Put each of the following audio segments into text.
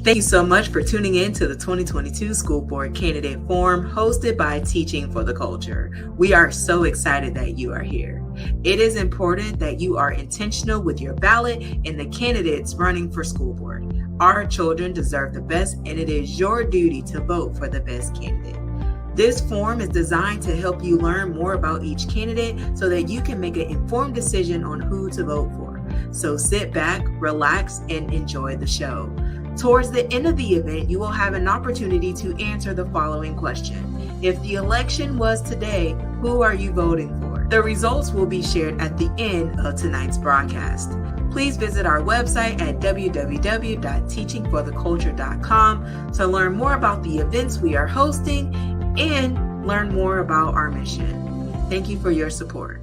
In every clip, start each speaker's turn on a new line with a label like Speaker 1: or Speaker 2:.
Speaker 1: Thank you so much for tuning in to the 2022 School Board Candidate Forum hosted by Teaching for the Culture. We are so excited that you are here. It is important that you are intentional with your ballot and the candidates running for school board. Our children deserve the best, and it is your duty to vote for the best candidate. This forum is designed to help you learn more about each candidate so that you can make an informed decision on who to vote for. So sit back, relax, and enjoy the show. Towards the end of the event, you will have an opportunity to answer the following question. If the election was today, who are you voting for? The results will be shared at the end of tonight's broadcast. Please visit our website at www.teachingfortheculture.com to learn more about the events we are hosting and learn more about our mission. Thank you for your support.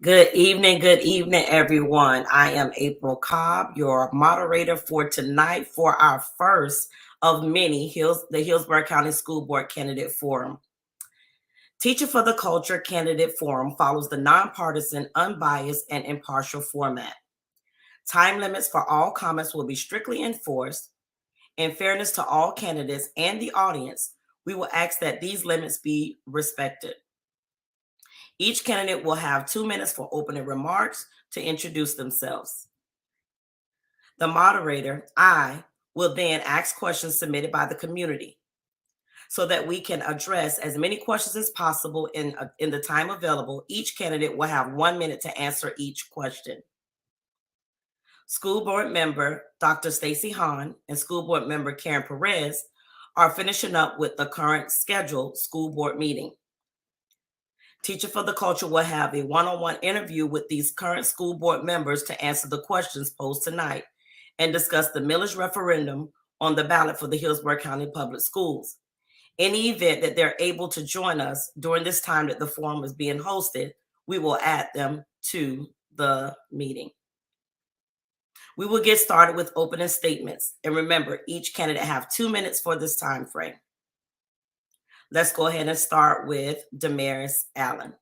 Speaker 2: Good evening, everyone. I am April Cobb, your moderator for tonight for our first of many the Hillsborough County School Board Candidate Forum. Teacher for the Culture Candidate Forum follows the nonpartisan, unbiased, and impartial format. Time limits for all comments will be strictly enforced. In fairness to all candidates and the audience, we will ask that these limits be respected. Each candidate will have 2 minutes for opening remarks to introduce themselves. The moderator, I, will then ask questions submitted by the community so that we can address as many questions as possible in the time available. Each candidate will have 1 minute to answer each question. School board member Dr. Stacy Hahn and school board member Karen Perez are finishing up with the current scheduled school board meeting. Teacher for the Culture will have a one-on-one interview with these current school board members to answer the questions posed tonight and discuss the millage referendum on the ballot for the Hillsborough County Public Schools. In the event that they're able to join us during this time that the forum is being hosted, we will add them to the meeting. We will get started with opening statements. And remember, each candidate have 2 minutes for this time frame. Let's go ahead and start with Damaris Allen.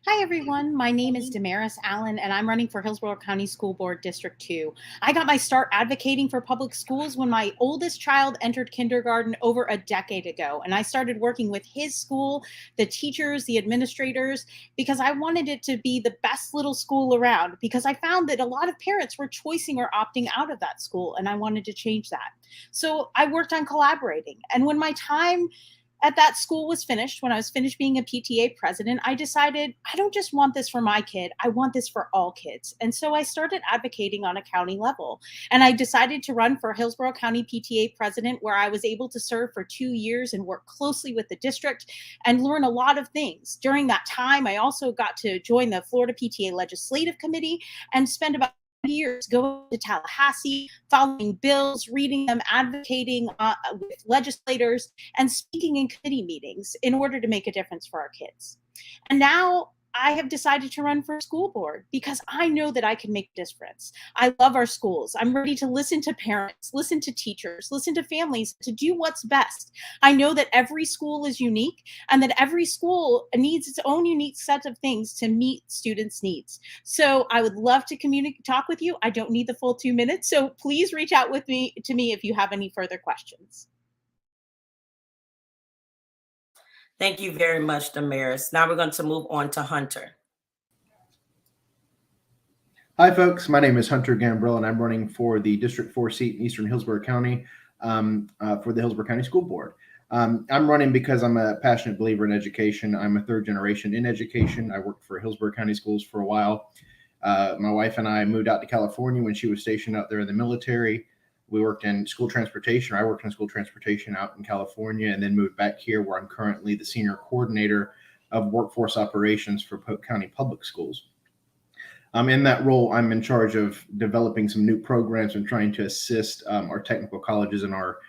Speaker 3: Hi, everyone. My name is Damaris Allen, and I'm running for Hillsborough County School Board District 2. I got my start advocating for public schools when my oldest child entered kindergarten over a decade ago, and I started working with his school, the teachers, the administrators, because I wanted it to be the best little school around, because I found that a lot of parents were choosing or opting out of that school, and I wanted to change that. So I worked on collaborating, and when my time at that school was finished, when I was finished being a PTA president, I decided I don't just want this for my kid, I want this for all kids. And so I started advocating on a county level. And I decided to run for Hillsborough County PTA president, where I was able to serve for 2 years and work closely with the district and learn a lot of things. During that time, I also got to join the Florida PTA Legislative Committee and spend about years going to Tallahassee, following bills, reading them, advocating with legislators, and speaking in committee meetings in order to make a difference for our kids. And now I have decided to run for school board because I know that I can make a difference. I love our schools. I'm ready to listen to parents, listen to teachers, listen to families to do what's best. I know that every school is unique and that every school needs its own unique set of things to meet students' needs. So I would love to talk with you. I don't need the full 2 minutes, so please reach out to me if you have any further questions.
Speaker 2: Thank you very much, Damaris. Now we're going to move on to Hunter.
Speaker 4: Hi, folks. My name is Hunter Gambrill, and I'm running for the District 4 seat in Eastern Hillsborough County for the Hillsborough County School Board. I'm running because I'm a passionate believer in education. I'm a third generation in education. I worked for Hillsborough County Schools for a while. My wife and I moved out to California when she was stationed out there in the military. We worked in school transportation. I worked in school transportation out in California and then moved back here where I'm currently the senior coordinator of workforce operations for Polk County Public Schools. In that role, I'm in charge of developing some new programs and trying to assist our technical colleges and our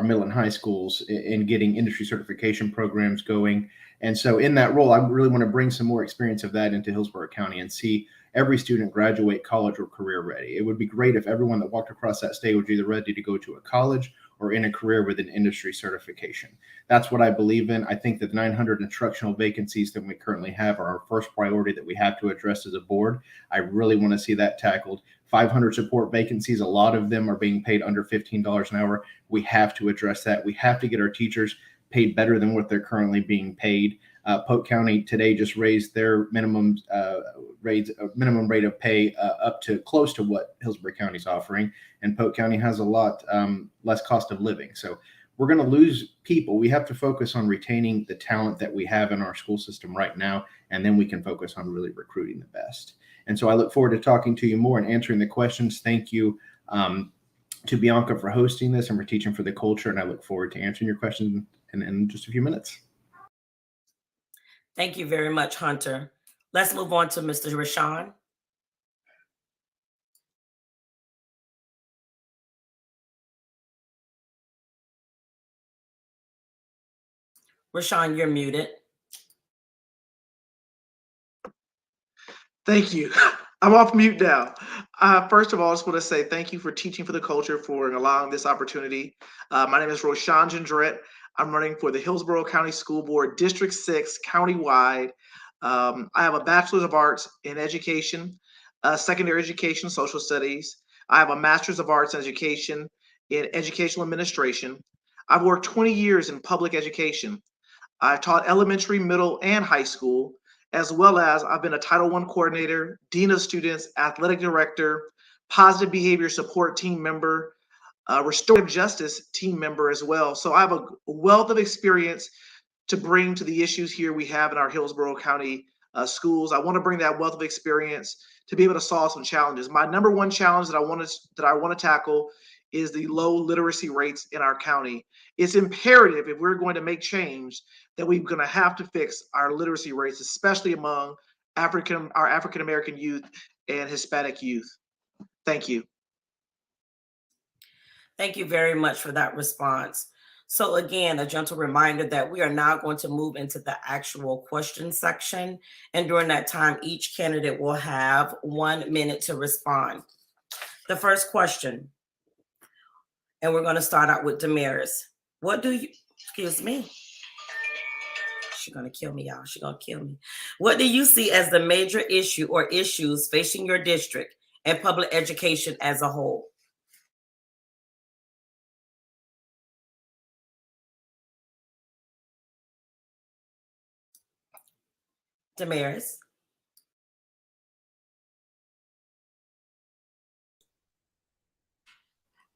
Speaker 4: middle and high schools in getting industry certification programs going. And so in that role, I really want to bring some more experience of that into Hillsborough County and see every student graduate college or career ready. It would be great if everyone that walked across that stage was either ready to go to a college or in a career with an industry certification. That's what I believe in. I think that the 900 instructional vacancies that we currently have are our first priority that we have to address as a board. I really want to see that tackled. 500 support vacancies, a lot of them are being paid under $15 an hour. We have to address that. We have to get our teachers paid better than what they're currently being paid. Polk County today just raised their minimum rate of pay up to close to what Hillsborough County is offering, and Polk County has a lot less cost of living. So we're going to lose people. We have to focus on retaining the talent that we have in our school system right now, and then we can focus on really recruiting the best. And so I look forward to talking to you more and answering the questions. Thank you to Bianca for hosting this and for teaching for the culture, and I look forward to answering your questions in just a few minutes.
Speaker 2: Thank you very much, Hunter. Let's move on to Mr. Rashawn. Rashawn, you're muted.
Speaker 5: Thank you. I'm off mute now. First of all, I just want to say thank you for teaching for the culture, for allowing this opportunity. My name is Roshan Gendrette. I'm running for the Hillsborough County School Board, District 6, countywide. I have a Bachelor's of Arts in Education, Secondary Education, Social Studies. I have a Master's of Arts in Education in Educational Administration. I've worked 20 years in public education. I've taught elementary, middle, and high school, as well as I've been a Title I coordinator, Dean of Students, Athletic Director, Positive Behavior Support Team member, Restorative Justice team member as well. So I have a wealth of experience to bring to the issues here we have in our Hillsborough County schools. I want to bring that wealth of experience to be able to solve some challenges. My number one challenge that I want to tackle is the low literacy rates in our county. It's imperative, if we're going to make change, that we're going to have to fix our literacy rates, especially among our African American youth and Hispanic youth. Thank you.
Speaker 2: Thank you very much for that response. So again, a gentle reminder that we are now going to move into the actual question section. And during that time, each candidate will have 1 minute to respond. The first question, and we're going to start out with Damaris. Excuse me. She's going to kill me, y'all. She's going to kill me. What do you see as the major issue or issues facing your district and public education as a whole? Damaris.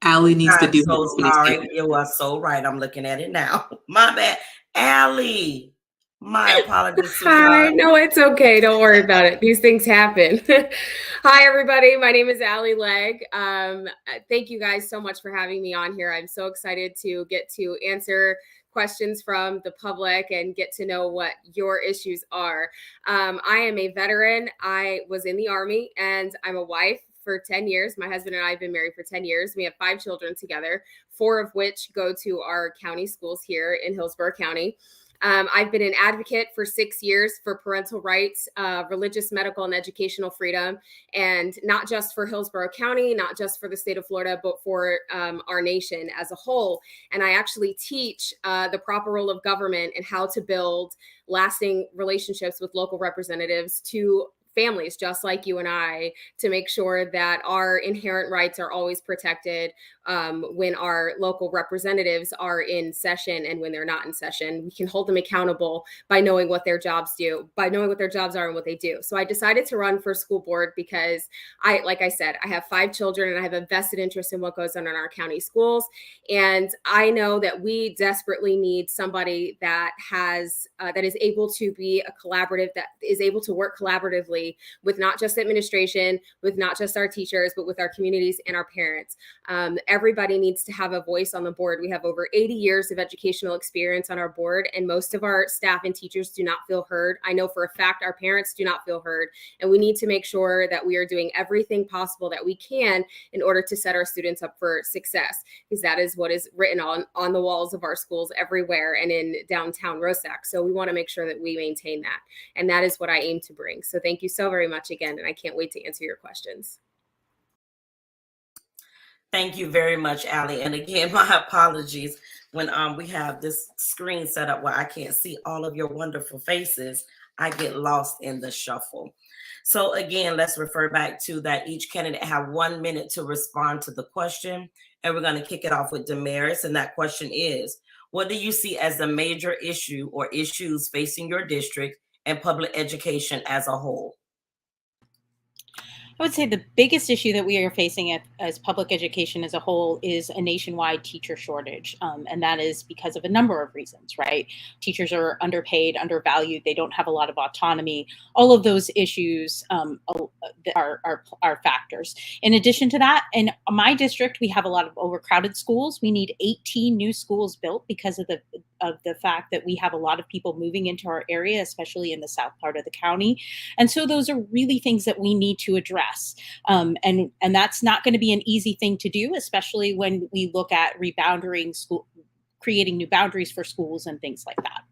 Speaker 1: Allie needs to do.
Speaker 2: I'm so sorry. You are so right. I'm looking at it now. My bad. Allie. My apologies.
Speaker 6: Hi. No, it's okay. Don't worry about it. These things happen. Hi, everybody. My name is Allie Legg. Thank you guys so much for having me on here. I'm so excited to get to answer questions from the public and get to know what your issues are. I am a veteran. I was in the Army and I'm a wife for 10 years. My husband and I have been married for 10 years. We have 5 children together, 4 of which go to our county schools here in Hillsborough County. I've been an advocate for 6 years for parental rights, religious, medical, and educational freedom, and not just for Hillsborough County, not just for the state of Florida, but for our nation as a whole. And I actually teach the proper role of government and how to build lasting relationships with local representatives to families just like you and I, to make sure that our inherent rights are always protected when our local representatives are in session and when they're not in session. We can hold them accountable by knowing what their jobs are and what they do. So I decided to run for school board because like I said, I have 5 children and I have a vested interest in what goes on in our county schools. And I know that we desperately need somebody that is able to be a collaborative, that is able to work collaboratively with not just administration, with not just our teachers, but with our communities and our parents. Everybody needs to have a voice on the board. We have over 80 years of educational experience on our board, and most of our staff and teachers do not feel heard. I know for a fact our parents do not feel heard, and we need to make sure that we are doing everything possible that we can in order to set our students up for success, because that is what is written on the walls of our schools everywhere and in downtown Rosac. So we want to make sure that we maintain that, and that is what I aim to bring. So thank you so very much again, and I can't wait to answer your questions.
Speaker 2: Thank you very much, Allie. And again, my apologies when we have this screen set up where I can't see all of your wonderful faces. I get lost in the shuffle. So again, let's refer back to that each candidate have 1 minute to respond to the question. And we're going to kick it off with Damaris. And that question is, what do you see as the major issue or issues facing your district and public education as a whole?
Speaker 3: I would say the biggest issue that we are facing as public education as a whole is a nationwide teacher shortage. And that is because of a number of reasons, right? Teachers are underpaid, undervalued, they don't have a lot of autonomy. All of those issues are factors. In addition to that, in my district, we have a lot of overcrowded schools. We need 18 new schools built because of the fact that we have a lot of people moving into our area, especially in the south part of the county. And so those are really things that we need to address. And that's not going to be an easy thing to do, especially when we look at rebounding school, creating new boundaries for schools and things like that.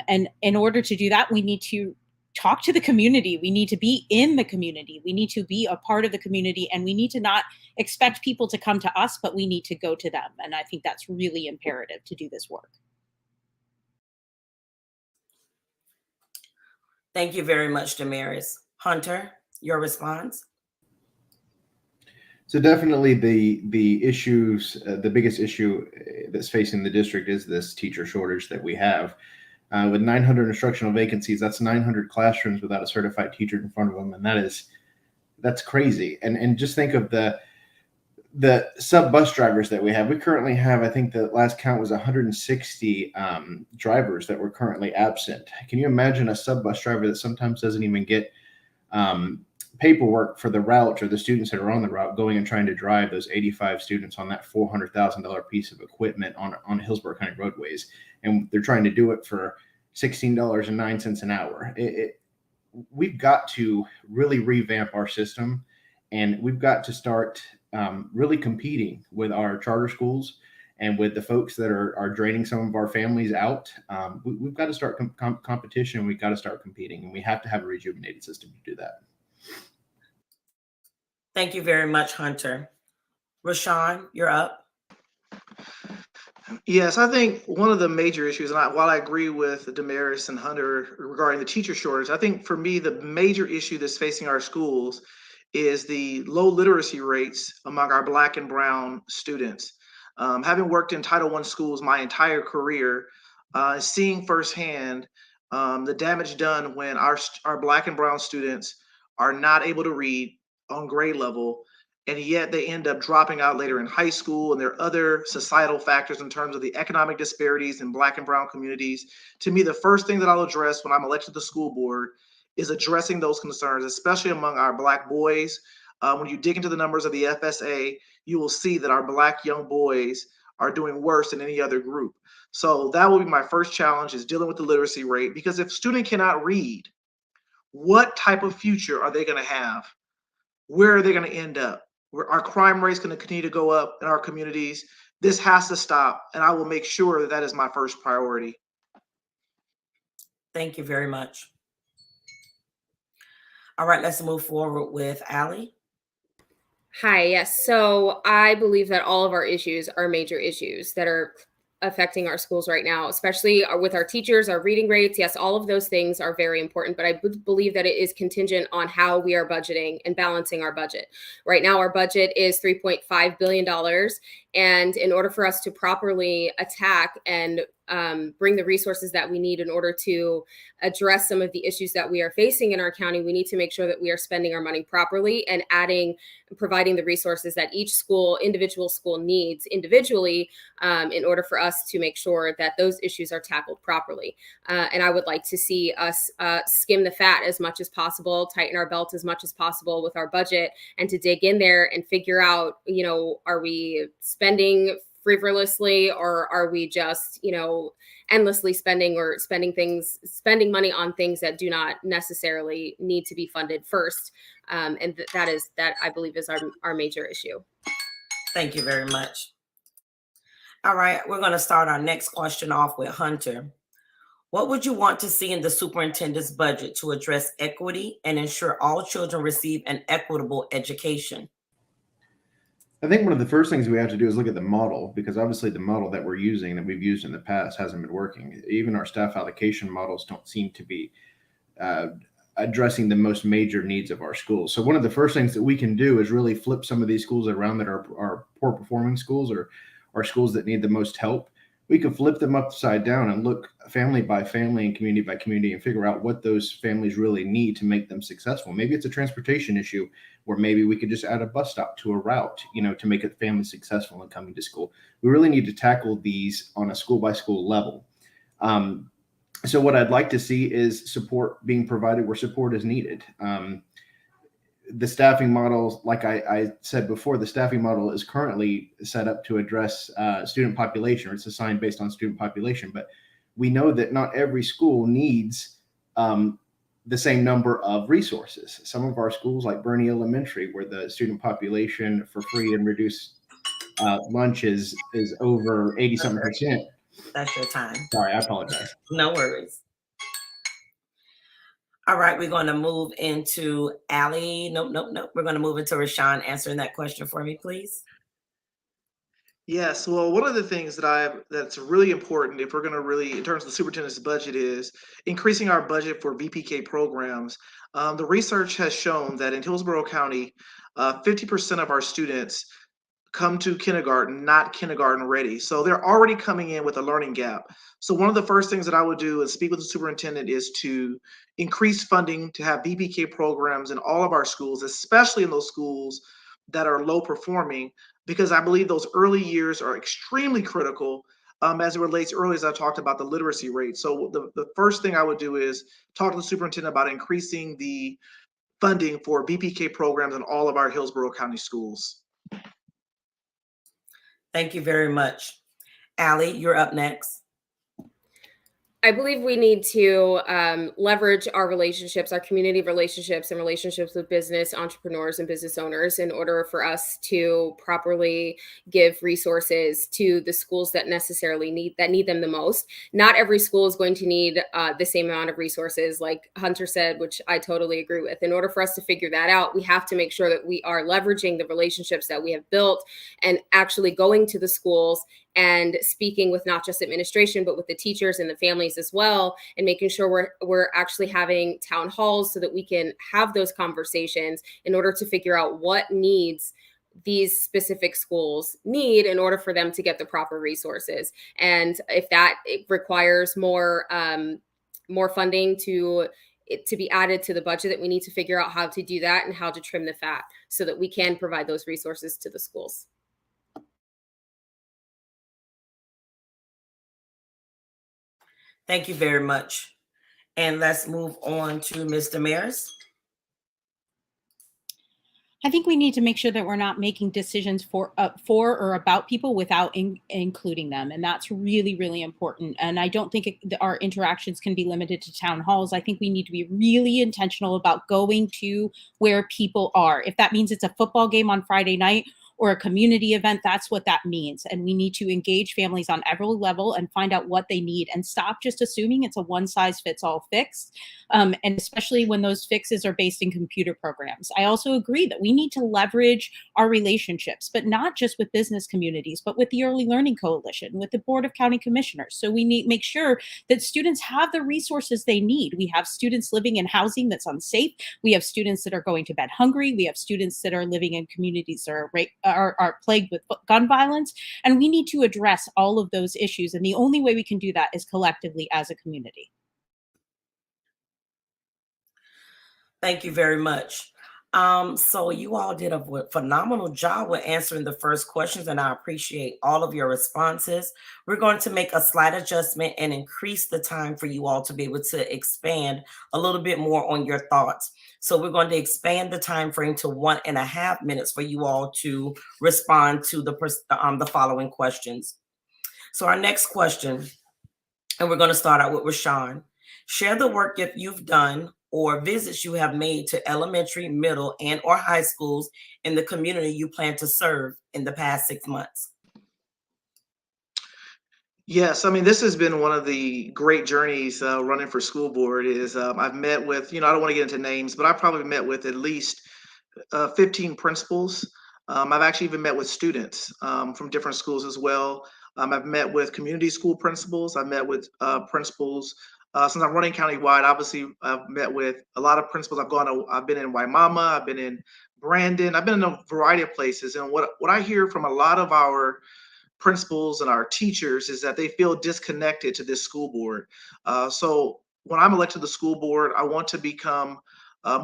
Speaker 3: And in order to do that, we need to talk to the community. We need to be in the community. We need to be a part of the community, and we need to not expect people to come to us, but we need to go to them. And I think that's really imperative to do this work.
Speaker 2: Thank you very much, Damaris. Hunter, your response?
Speaker 4: So definitely the issues, the biggest issue that's facing the district is this teacher shortage that we have. With 900 instructional vacancies, that's 900 classrooms without a certified teacher in front of them, and that's crazy. And just think of the sub bus drivers that we have. We currently have, I think the last count was 160 drivers that were currently absent. Can you imagine a sub bus driver that sometimes doesn't even get paperwork for the route, or the students that are on the route going and trying to drive those 85 students on that $400,000 piece of equipment on Hillsborough County roadways, and they're trying to do it for $16.09 an hour. We've got to really revamp our system, and we've got to start really competing with our charter schools and with the folks that are draining some of our families out. We've got to start competition. We've got to start competing, and we have to have a rejuvenated system to do that.
Speaker 2: Thank you very much, Hunter. Rashawn, you're up.
Speaker 5: Yes, I think one of the major issues, and while I agree with Damaris and Hunter regarding the teacher shortage, I think for me, the major issue that's facing our schools is the low literacy rates among our Black and Brown students. Having worked in Title I schools my entire career, seeing firsthand the damage done when our Black and Brown students are not able to read on grade level, and yet they end up dropping out later in high school. And there are other societal factors in terms of the economic disparities in Black and Brown communities. To me, the first thing that I'll address when I'm elected to the school board is addressing those concerns, especially among our Black boys. When you dig into the numbers of the FSA, you will see that our Black young boys are doing worse than any other group. So that will be my first challenge, is dealing with the literacy rate, because if a student cannot read, what type of future are they going to have? Where are they going to end up? Our crime rate is going to continue to go up in our communities. This has to stop, and I will make sure that that is my first priority.
Speaker 2: Thank you very much. All right, let's move forward with Allie.
Speaker 6: Hi, yes. So I believe that all of our issues are major issues that are affecting our schools right now, especially with our teachers, our reading rates. Yes, all of those things are very important, but I believe that it is contingent on how we are budgeting and balancing our budget. Right now, our budget is $3.5 billion. And in order for us to properly attack and bring the resources that we need in order to address some of the issues that we are facing in our county, we need to make sure that we are spending our money properly and providing the resources that each individual school needs individually in order for us to make sure that those issues are tackled properly. And I would like to see us skim the fat as much as possible, tighten our belt as much as possible with our budget, and to dig in there and figure out, are we spending frivolously, or are we just, endlessly spending money on things that do not necessarily need to be funded first. And that I believe is our major issue.
Speaker 2: Thank you very much. All right, we're going to start our next question off with Hunter. What would you want to see in the superintendent's budget to address equity and ensure all children receive an equitable education?
Speaker 4: I think one of the first things we have to do is look at the model, because obviously the model that we're using, that we've used in the past, hasn't been working. Even our staff allocation models don't seem to be addressing the most major needs of our schools. So one of the first things that we can do is really flip some of these schools around that are poor performing schools, or are schools that need the most help. We can flip them upside down and look family by family and community by community and figure out what those families really need to make them successful. Maybe it's a transportation issue, where maybe we could just add a bus stop to a route, to make a family successful in coming to school. We really need to tackle these on a school by school level. So what I'd like to see is support being provided where support is needed. The staffing model, like I said before, the staffing model is currently set up to address student population, or it's assigned based on student population. But we know that not every school needs the same number of resources. Some of our schools, like Bernie Elementary, where the student population for free and reduced lunch is over 80-something%.
Speaker 2: That's your time.
Speaker 4: Sorry, I apologize.
Speaker 2: No worries. All right, we're going to move into Allie. Nope. We're going to move into Rashawn answering that question for me, please.
Speaker 5: Yes, well, one of the things that's really important, if we're going to really, in terms of the superintendent's budget, is increasing our budget for VPK programs. The research has shown that in Hillsborough County, 50% of our students come to kindergarten not kindergarten ready. So they're already coming in with a learning gap. So one of the first things that I would do is speak with the superintendent is to increase funding to have VPK programs in all of our schools, especially in those schools that are low performing, because I believe those early years are extremely critical as it relates early, as I talked about the literacy rate. So the first thing I would do is talk to the superintendent about increasing the funding for VPK programs in all of our Hillsborough County schools.
Speaker 2: Thank you very much. Allie, you're up next.
Speaker 6: I believe we need to leverage our relationships, our community relationships, and relationships with business entrepreneurs and business owners in order for us to properly give resources to the schools that necessarily need them the most. Not every school is going to need the same amount of resources, like Hunter said, which I totally agree with. In order for us to figure that out, we have to make sure that we are leveraging the relationships that we have built and actually going to the schools and speaking with not just administration, but with the teachers and the families as well, and making sure we're actually having town halls so that we can have those conversations in order to figure out what needs these specific schools need in order for them to get the proper resources. And if that requires more funding to be added to the budget, that we need to figure out how to do that and how to trim the fat so that we can provide those resources to the schools.
Speaker 2: Thank you very much. And let's move on to Ms. Damaris.
Speaker 3: I think we need to make sure that we're not making decisions for or about people without including them. And that's really, really important. And I don't think our interactions can be limited to town halls. I think we need to be really intentional about going to where people are. If that means it's a football game on Friday night or a community event, that's what that means. And we need to engage families on every level and find out what they need and stop just assuming it's a one-size-fits-all fix, and especially when those fixes are based in computer programs. I also agree that we need to leverage our relationships, but not just with business communities, but with the Early Learning Coalition, with the Board of County Commissioners. So we need to make sure that students have the resources they need. We have students living in housing that's unsafe. We have students that are going to bed hungry. We have students that are living in communities that are plagued with gun violence. And we need to address all of those issues. And the only way we can do that is collectively as a community.
Speaker 2: Thank you very much. So you all did a phenomenal job with answering the first questions, and I appreciate all of your responses. We're going to make a slight adjustment and increase the time for you all to be able to expand a little bit more on your thoughts. So we're going to expand the time frame to 1.5 minutes for you all to respond to the following questions. So our next question, and we're going to start out with Rashawn. Share the work that you've done or visits you have made to elementary, middle, and or high schools in the community you plan to serve in the past 6 months.
Speaker 5: Yes, I mean, this has been one of the great journeys running for school board. Is I've met with, I don't want to get into names, but I've probably met with at least 15 principals. I've actually even met with students from different schools as well. I've met with community school principals. I've met with principals. Since I'm running countywide, obviously I've met with a lot of principals. I've been in Waimama, I've been in Brandon, I've been in a variety of places. And what I hear from a lot of our principals and our teachers is that they feel disconnected to this school board. So when I'm elected to the school board, I want to become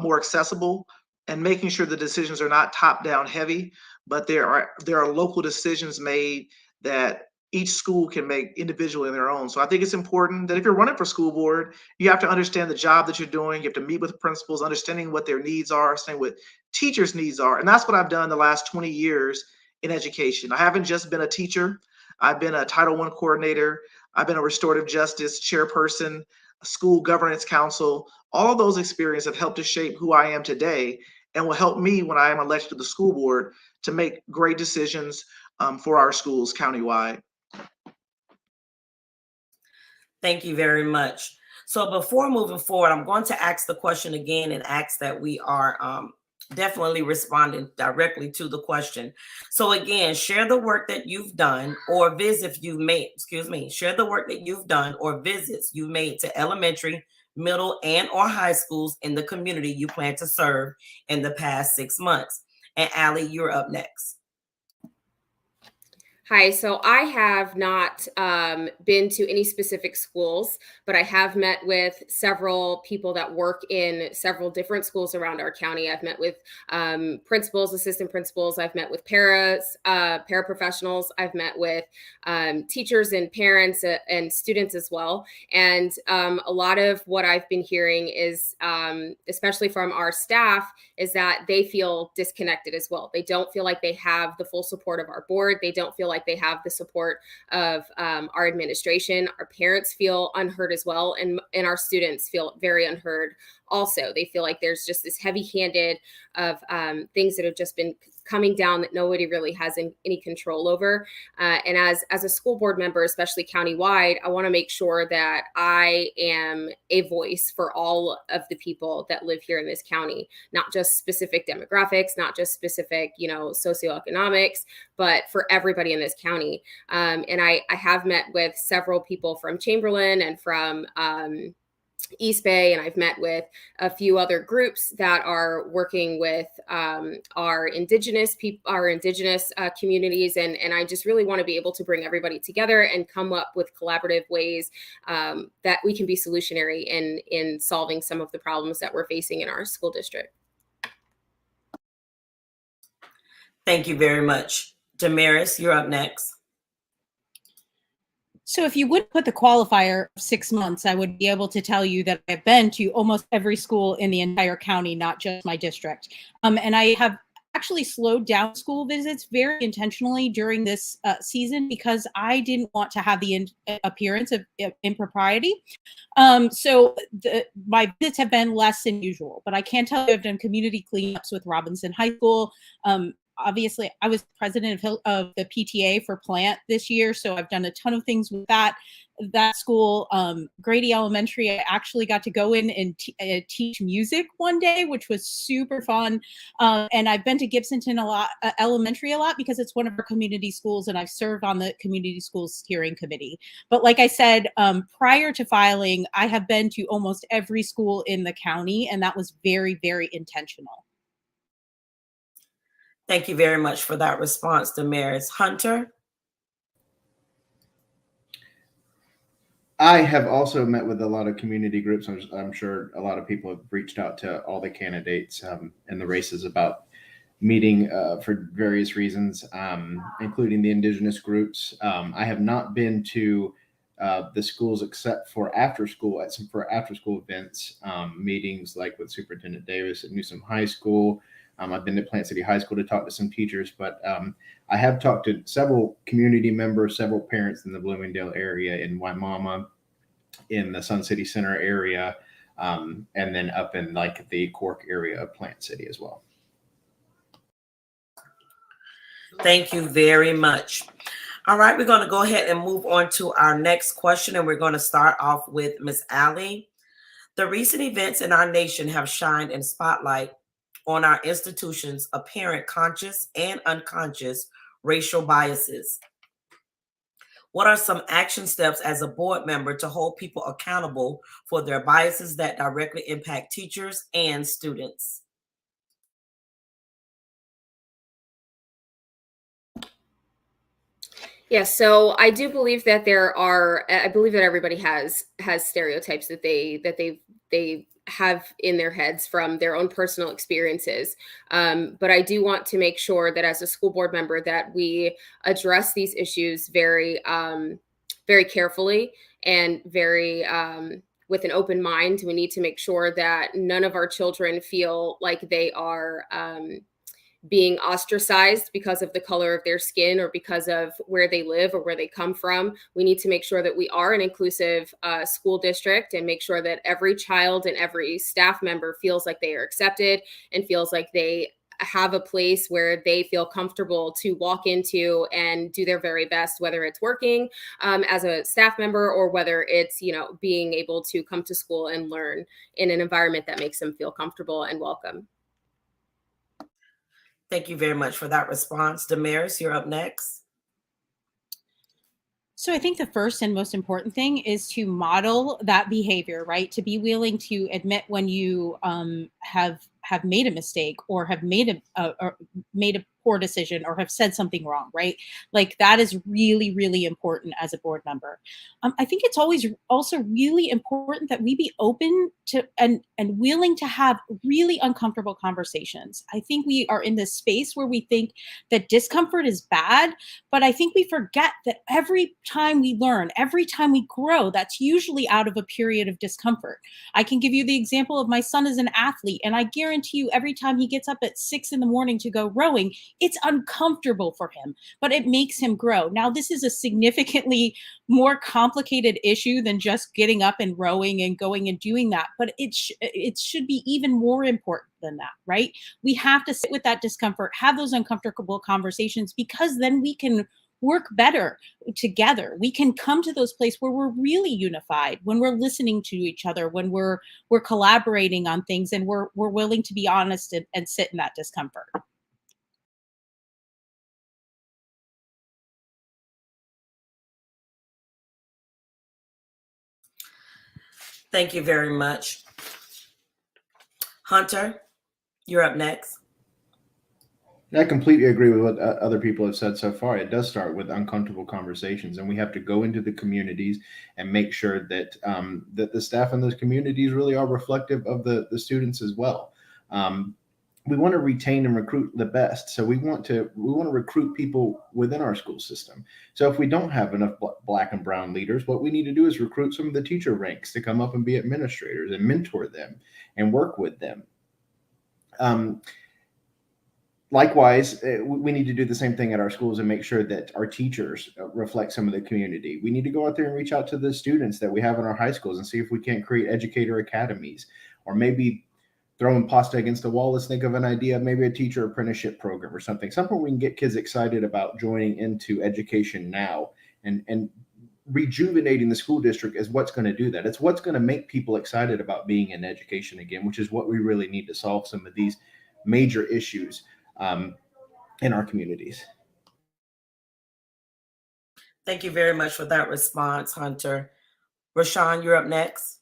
Speaker 5: more accessible and making sure the decisions are not top down heavy, but there are local decisions made that each school can make individually in their own. So I think it's important that if you're running for school board, you have to understand the job that you're doing. You have to meet with principals, understanding what their needs are, understanding what teachers' needs are. And that's what I've done the last 20 years in education. I haven't just been a teacher. I've been a Title I coordinator. I've been a restorative justice chairperson, a school governance council. All of those experiences have helped to shape who I am today and will help me when I am elected to the school board to make great decisions for our schools countywide.
Speaker 2: Thank you very much. So before moving forward, I'm going to ask the question again and ask that we are definitely responding directly to the question. So again, share the work that you've done or visits you've made, share the work that you've done or visits you've made to elementary, middle, and or high schools in the community you plan to serve in the past 6 months. And Allie, you're up next.
Speaker 6: Hi, so I have not been to any specific schools, but I have met with several people that work in several different schools around our county. I've met with principals, assistant principals. I've met with paraprofessionals. I've met with teachers and parents and students as well. And a lot of what I've been hearing is, especially from our staff, is that they feel disconnected as well. They don't feel like they have the full support of our board. They don't feel like they have the support of our administration. Our parents feel unheard as well, and our students feel very unheard also. They feel like there's just this heavy-handed of things that have just been coming down that nobody really has any control over. And as a school board member, especially countywide, I want to make sure that I am a voice for all of the people that live here in this county, not just specific demographics, not just specific, socioeconomics, but for everybody in this county. And I have met with several people from Chamberlain and from East Bay, and I've met with a few other groups that are working with our indigenous communities, and I just really want to be able to bring everybody together and come up with collaborative ways that we can be solutionary in solving some of the problems that we're facing in our school district.
Speaker 2: Thank you very much. Damaris, you're up next.
Speaker 3: So if you would put the qualifier of 6 months, I would be able to tell you that I've been to almost every school in the entire county, not just my district. And I have actually slowed down school visits very intentionally during this season because I didn't want to have the appearance of impropriety. So my visits have been less than usual, but I can tell you I've done community cleanups with Robinson High School. Obviously, I was president of the PTA for Plant this year, so I've done a ton of things with that school. Grady Elementary, I actually got to go in and teach music one day, which was super fun. And I've been to Gibsonton Elementary a lot because it's one of our community schools, and I've served on the community schools steering committee. But like I said, prior to filing, I have been to almost every school in the county, and that was very, very intentional.
Speaker 2: Thank you very much for that response, Damaris. Hunter?
Speaker 4: I have also met with a lot of community groups. I'm sure a lot of people have reached out to all the candidates in the races about meeting for various reasons, including the indigenous groups. I have not been to the schools except for after school events, meetings like with Superintendent Davis at Newsom High School. I've been to Plant City High School to talk to some teachers, but I have talked to several community members, several parents in the Bloomingdale area, in Waimama, in the Sun City Center area, and then up in like the Cork area of Plant City as well.
Speaker 2: Thank you very much. All right, we're going to go ahead and move on to our next question, and we're going to start off with Ms. Allie. The recent events in our nation have shined a spotlight on our institutions' apparent conscious and unconscious racial biases. What are some action steps as a board member to hold people accountable for their biases that directly impact teachers and students?
Speaker 6: Yes, so I do believe that I believe that everybody has stereotypes that they have in their heads from their own personal experiences. But I do want to make sure that as a school board member that we address these issues very carefully and very with an open mind. We need to make sure that none of our children feel like they are being ostracized because of the color of their skin or because of where they live or where they come from. We need to make sure that we are an inclusive school district and make sure that every child and every staff member feels like they are accepted and feels like they have a place where they feel comfortable to walk into and do their very best, whether it's working as a staff member or whether it's, being able to come to school and learn in an environment that makes them feel comfortable and welcome.
Speaker 2: Thank you very much for that response. Damaris, you're up next.
Speaker 3: So I think the first and most important thing is to model that behavior, right? To be willing to admit when you have made a mistake or have made a poor decision or have said something wrong, right? Like that is really, really important as a board member. I think it's always also really important that we be open to and willing to have really uncomfortable conversations. I think we are in this space where we think that discomfort is bad, but I think we forget that every time we learn, every time we grow, that's usually out of a period of discomfort. I can give you the example of my son as an athlete, and I guarantee you every time he gets up at 6 a.m. to go rowing, it's uncomfortable for him, but it makes him grow. Now, this is a significantly more complicated issue than just getting up and rowing and going and doing that, but it should be even more important than that, right? We have to sit with that discomfort, have those uncomfortable conversations, because then we can work better together. We can come to those places where we're really unified, when we're listening to each other, when we're collaborating on things, and we're willing to be honest and sit in that discomfort.
Speaker 2: Thank you very much. Hunter, you're up next.
Speaker 4: I completely agree with what other people have said so far. It does start with uncomfortable conversations, and we have to go into the communities and make sure that that the staff in those communities really are reflective of the students as well. We want to retain and recruit the best, so we want to recruit people within our school system. So if we don't have enough Black and brown leaders, what we need to do is recruit some of the teacher ranks to come up and be administrators and mentor them and work with them. Likewise, we need to do the same thing at our schools and make sure that our teachers reflect some of the community. We need to go out there and reach out to the students that we have in our high schools and see if we can't create educator academies, or maybe throwing pasta against the wall. Let's think of an idea, maybe a teacher apprenticeship program or something where we can get kids excited about joining into education now, and rejuvenating the school district is what's going to do that. It's what's going to make people excited about being in education again, which is what we really need to solve some of these major issues in our communities.
Speaker 2: Thank you very much for that response, Hunter. Rashawn, you're up next.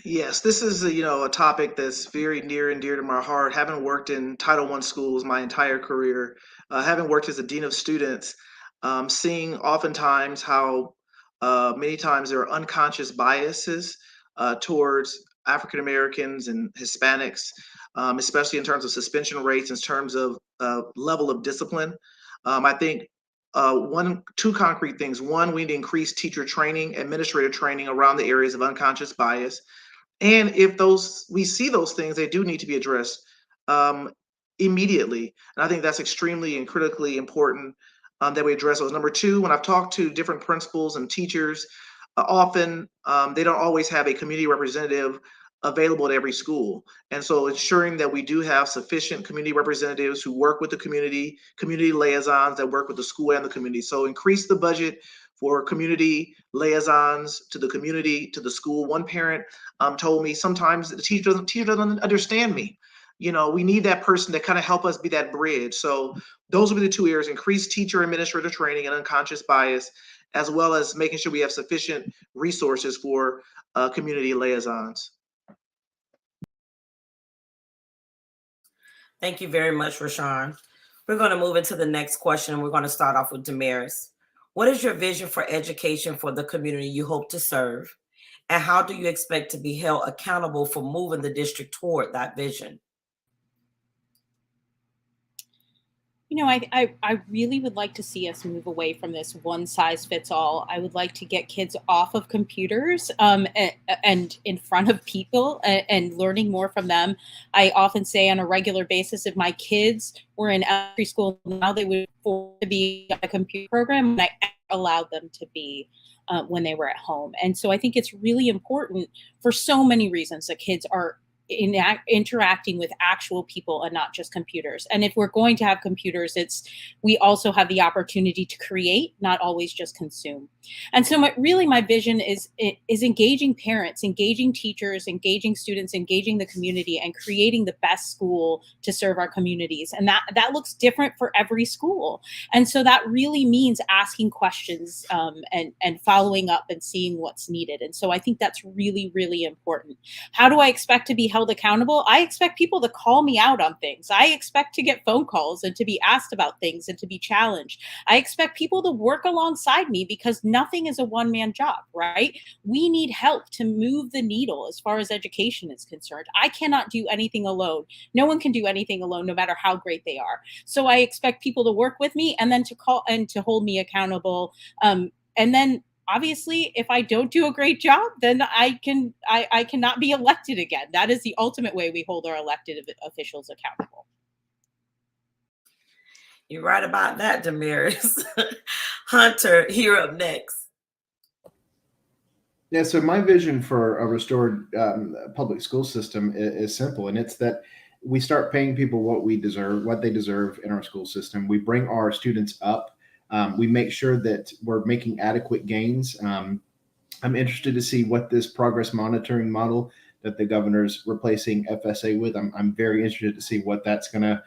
Speaker 5: Yes, this is a topic that's very near and dear to my heart. Having worked in Title I schools my entire career, having worked as a dean of students, seeing oftentimes how many times there are unconscious biases towards African Americans and Hispanics, especially in terms of suspension rates, in terms of level of discipline. I think two concrete things. One, we need to increase teacher training, administrative training around the areas of unconscious bias. And if we see those things, they do need to be addressed immediately. And I think that's extremely and critically important that we address those. Number two, when I've talked to different principals and teachers, often they don't always have a community representative available at every school. And so ensuring that we do have sufficient community representatives who work with the community liaisons that work with the school and the community. So increase the budget for community liaisons to the community, to the school. One parent told me sometimes the teacher doesn't understand me. You know, we need that person to kind of help us be that bridge. So those will be the two areas: increase teacher administrator training and unconscious bias, as well as making sure we have sufficient resources for community liaisons.
Speaker 2: Thank you very much, Rashawn. We're going to move into the next question, and we're going to start off with Damaris. What is your vision for education for the community you hope to serve? And how do you expect to be held accountable for moving the district toward that vision?
Speaker 3: You know, I really would like to see us move away from this one size fits all. I would like to get kids off of computers and in front of people and learning more from them. I often say on a regular basis, if my kids were in elementary school now, they would afford to be on a computer program, and I allowed them to be when they were at home. And so I think it's really important for so many reasons that kids are interacting with actual people and not just computers. And if we're going to have computers, we also have the opportunity to create, not always just consume. And so my vision is engaging parents, engaging teachers, engaging students, engaging the community, and creating the best school to serve our communities. And that looks different for every school. And so that really means asking questions and following up and seeing what's needed. And so I think that's really, really important. How do I expect to be held accountable? I expect people to call me out on things. I expect to get phone calls and to be asked about things and to be challenged. I expect people to work alongside me because nothing is a one-man job, right? We need help to move the needle as far as education is concerned. I cannot do anything alone. No one can do anything alone, no matter how great they are. So I expect people to work with me and then to call and to hold me accountable. And then obviously, if I don't do a great job, then I cannot be elected again. That is the ultimate way we hold our elected officials accountable.
Speaker 2: You're right about that, Damaris. Hunter, you're up next.
Speaker 4: Yeah, so my vision for a restored public school system is simple, and it's that we start paying people what they deserve in our school system. We bring our students up. We make sure that we're making adequate gains. I'm interested to see what this progress monitoring model that the governor's replacing FSA with. I'm very interested to see what that's going to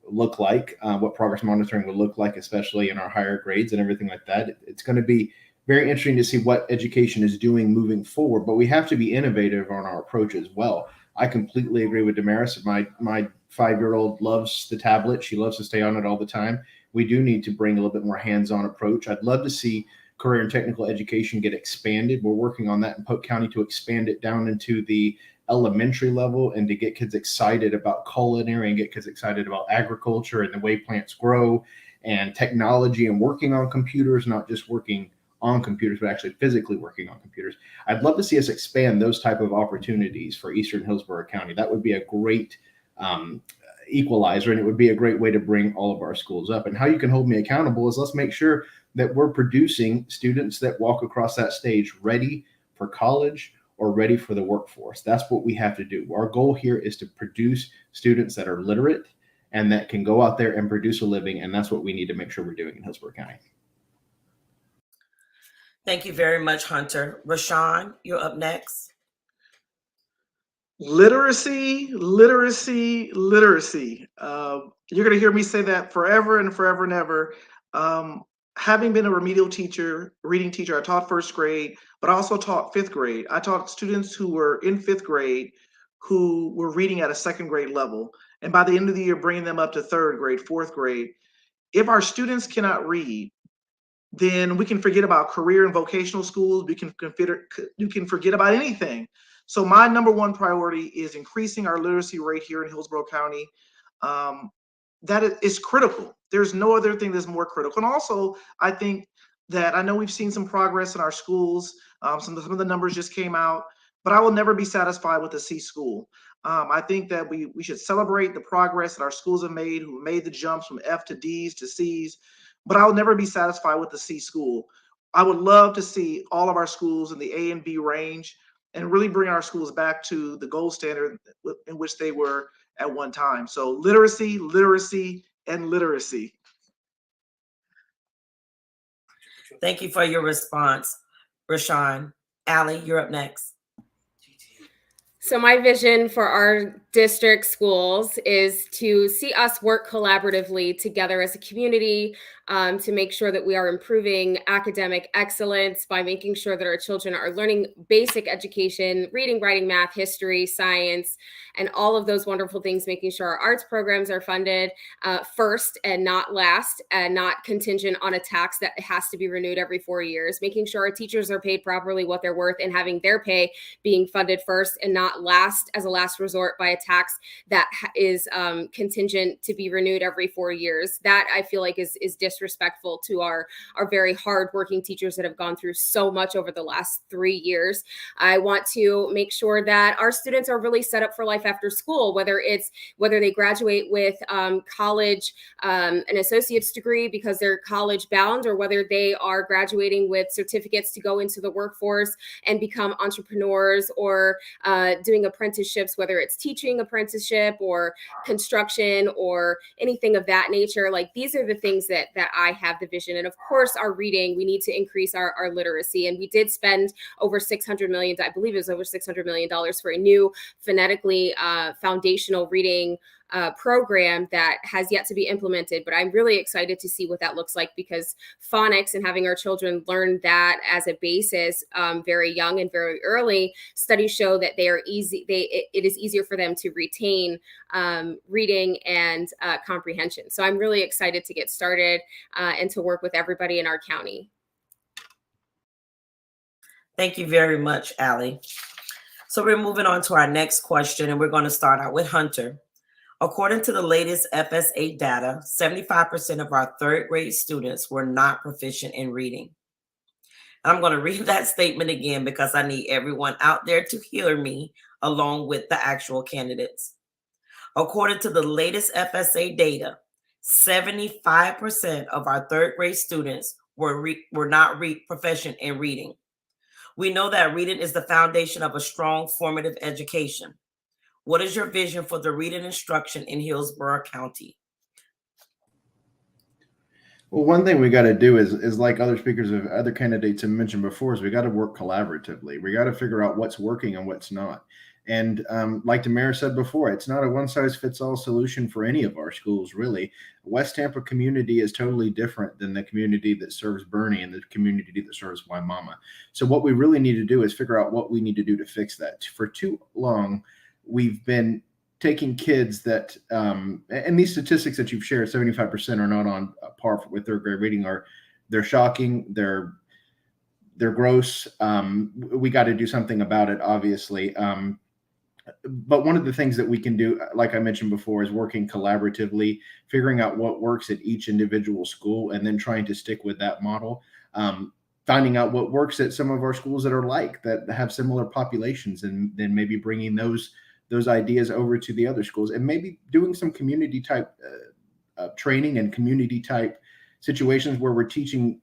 Speaker 4: look like, what progress monitoring will look like, especially in our higher grades and everything like that. It's going to be very interesting to see what education is doing moving forward, but we have to be innovative on our approach as well. I completely agree with Damaris. My 5-year-old loves the tablet. She loves to stay on it all the time. We do need to bring a little bit more hands-on approach. I'd love to see career and technical education get expanded. We're working on that in Polk County to expand it down into the elementary level and to get kids excited about culinary and get kids excited about agriculture and the way plants grow and technology and working on computers, not just working on computers, but actually physically working on computers. I'd love to see us expand those type of opportunities for Eastern Hillsborough County. That would be a great equalizer, and it would be a great way to bring all of our schools up. And how you can hold me accountable is let's make sure that we're producing students that walk across that stage ready for college or ready for the workforce. That's what we have to do. Our goal here is to produce students that are literate and that can go out there and produce a living, and that's what we need to make sure we're doing in Hillsborough County.
Speaker 2: Thank you very much, Hunter. Rashawn, you're up next.
Speaker 5: Literacy, literacy, literacy. You're going to hear me say that forever and forever and ever. Having been a remedial teacher, reading teacher, I taught first grade, but I also taught fifth grade. I taught students who were in fifth grade who were reading at a second grade level. And by the end of the year, bringing them up to third grade, fourth grade. If our students cannot read, then we can forget about career and vocational schools. You can forget about anything. So my number one priority is increasing our literacy rate here in Hillsborough County. That is critical. There's no other thing that's more critical. And also, I think that I know we've seen some progress in our schools. Some of the numbers just came out, but I will never be satisfied with a C school. I think that we should celebrate the progress that our schools have made, who made the jumps from F to D's to C's, but I will never be satisfied with the C school. I would love to see all of our schools in the A and B range. and really bring our schools back to the gold standard in which they were at one time. So literacy, literacy, and literacy.
Speaker 2: Thank you for your response, Rashawn. Allie, you're up next.
Speaker 6: So my vision for our district schools is to see us work collaboratively together as a community to make sure that we are improving academic excellence by making sure that our children are learning basic education, reading, writing, math, history, science, and all of those wonderful things, making sure our arts programs are funded first and not last, and not contingent on a tax that has to be renewed every 4 years, making sure our teachers are paid properly what they're worth and having their pay being funded first and not last as a last resort by a tax that is contingent to be renewed every 4 years. That I feel like is disrespectful to our very hardworking teachers that have gone through so much over the last 3 years. I want to make sure that our students are really set up for life after school, whether they graduate with college, an associate's degree because they're college bound, or whether they are graduating with certificates to go into the workforce and become entrepreneurs, or doing apprenticeships, whether it's teaching apprenticeship or construction or anything of that nature. Like, these are the things that I have the vision. And of course, our reading, we need to increase our literacy. And we did spend over $600 million, I believe it was over $600 million for a new phonetically foundational reading program that has yet to be implemented. But I'm really excited to see what that looks like, because phonics and having our children learn that as a basis very young and very early, studies show that it is easier for them to retain reading and comprehension. So I'm really excited to get started and to work with everybody in our county.
Speaker 2: Thank you very much, Allie. So we're moving on to our next question, and we're going to start out with Hunter. According to the latest FSA data, 75% of our third grade students were not proficient in reading. I'm going to read that statement again because I need everyone out there to hear me along with the actual candidates. According to the latest FSA data, 75% of our third grade students were not proficient in reading. We know that reading is the foundation of a strong formative education. What is your vision for the reading instruction in Hillsborough County?
Speaker 4: Well, one thing we got to do is like other speakers of other candidates have mentioned before, is we got to work collaboratively. We got to figure out what's working and what's not. And like Tamara said before, it's not a one-size-fits-all solution for any of our schools, really. West Tampa community is totally different than the community that serves Bernie and the community that serves Waimama. So what we really need to do is figure out what we need to do to fix that. For too long, we've been taking kids that, and these statistics that you've shared, 75% are not on par with third grade reading. They're shocking. They're gross. We got to do something about it, obviously. But one of the things that we can do, like I mentioned before, is working collaboratively, figuring out what works at each individual school, and then trying to stick with that model. Finding out what works at some of our schools that have similar populations, and then maybe bringing those ideas over to the other schools, and maybe doing some community type training and community type situations where we're teaching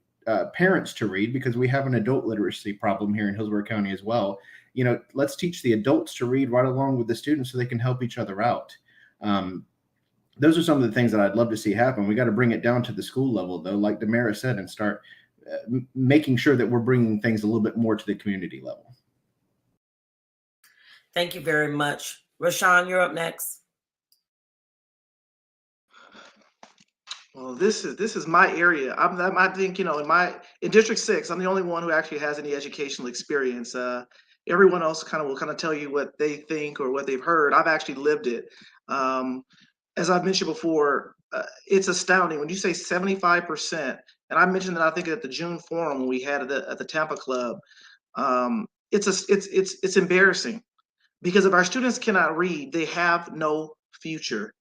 Speaker 4: parents to read, because we have an adult literacy problem here in Hillsborough County as well. You know, let's teach the adults to read right along with the students so they can help each other out. Those are some of the things that I'd love to see happen. We got to bring it down to the school level, though, like Damara said, and start making sure that we're bringing things a little bit more to the community level.
Speaker 2: Thank you very much. Rashawn, you're up next.
Speaker 5: Well, this is my area. I think, you know, in District 6, I'm the only one who actually has any educational experience. Everyone else will tell you what they think or what they've heard. I've actually lived it. As I've mentioned before, it's astounding when you say 75%. And I mentioned that I think at the June forum we had at the Tampa Club. It's embarrassing, because if our students cannot read, they have no future.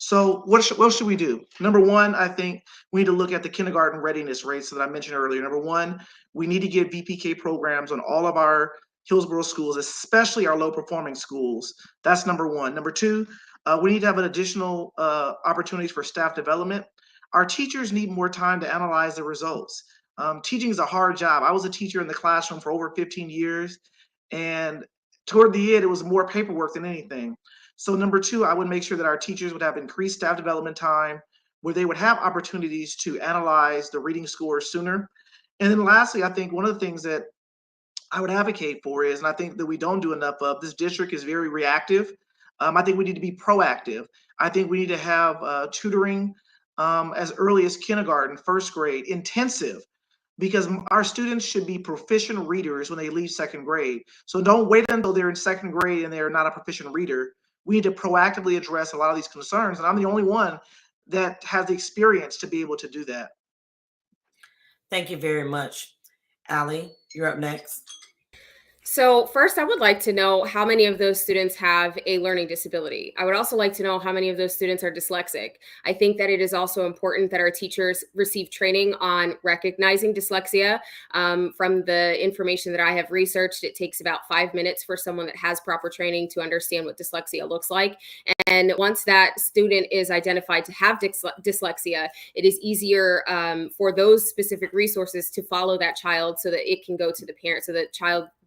Speaker 5: So what should we do? Number one, I think we need to look at the kindergarten readiness rates that I mentioned earlier. Number one, we need to get VPK programs on all of our Hillsborough schools, especially our low performing schools. That's number one. Number two, we need to have an additional opportunities for staff development. Our teachers need more time to analyze the results. Teaching is a hard job. I was a teacher in the classroom for over 15 years, and toward the end, it was more paperwork than anything. So number two, I would make sure that our teachers would have increased staff development time, where they would have opportunities to analyze the reading scores sooner. And then lastly, I think one of the things that I would advocate for is, and I think that we don't do enough of, this district is very reactive. I think we need to be proactive. I think we need to have tutoring as early as kindergarten, first grade, intensive, because our students should be proficient readers when they leave second grade. So don't wait until they're in second grade and they're not a proficient reader. We need to proactively address a lot of these concerns. And I'm the only one that has the experience to be able to do that.
Speaker 2: Thank you very much. Allie, you're up next.
Speaker 6: So first, I would like to know how many of those students have a learning disability. I would also like to know how many of those students are dyslexic. I think that it is also important that our teachers receive training on recognizing dyslexia. From the information that I have researched, it takes about 5 minutes for someone that has proper training to understand what dyslexia looks like. And once that student is identified to have dyslexia, it is easier for those specific resources to follow that child so that it can go to the parent, so that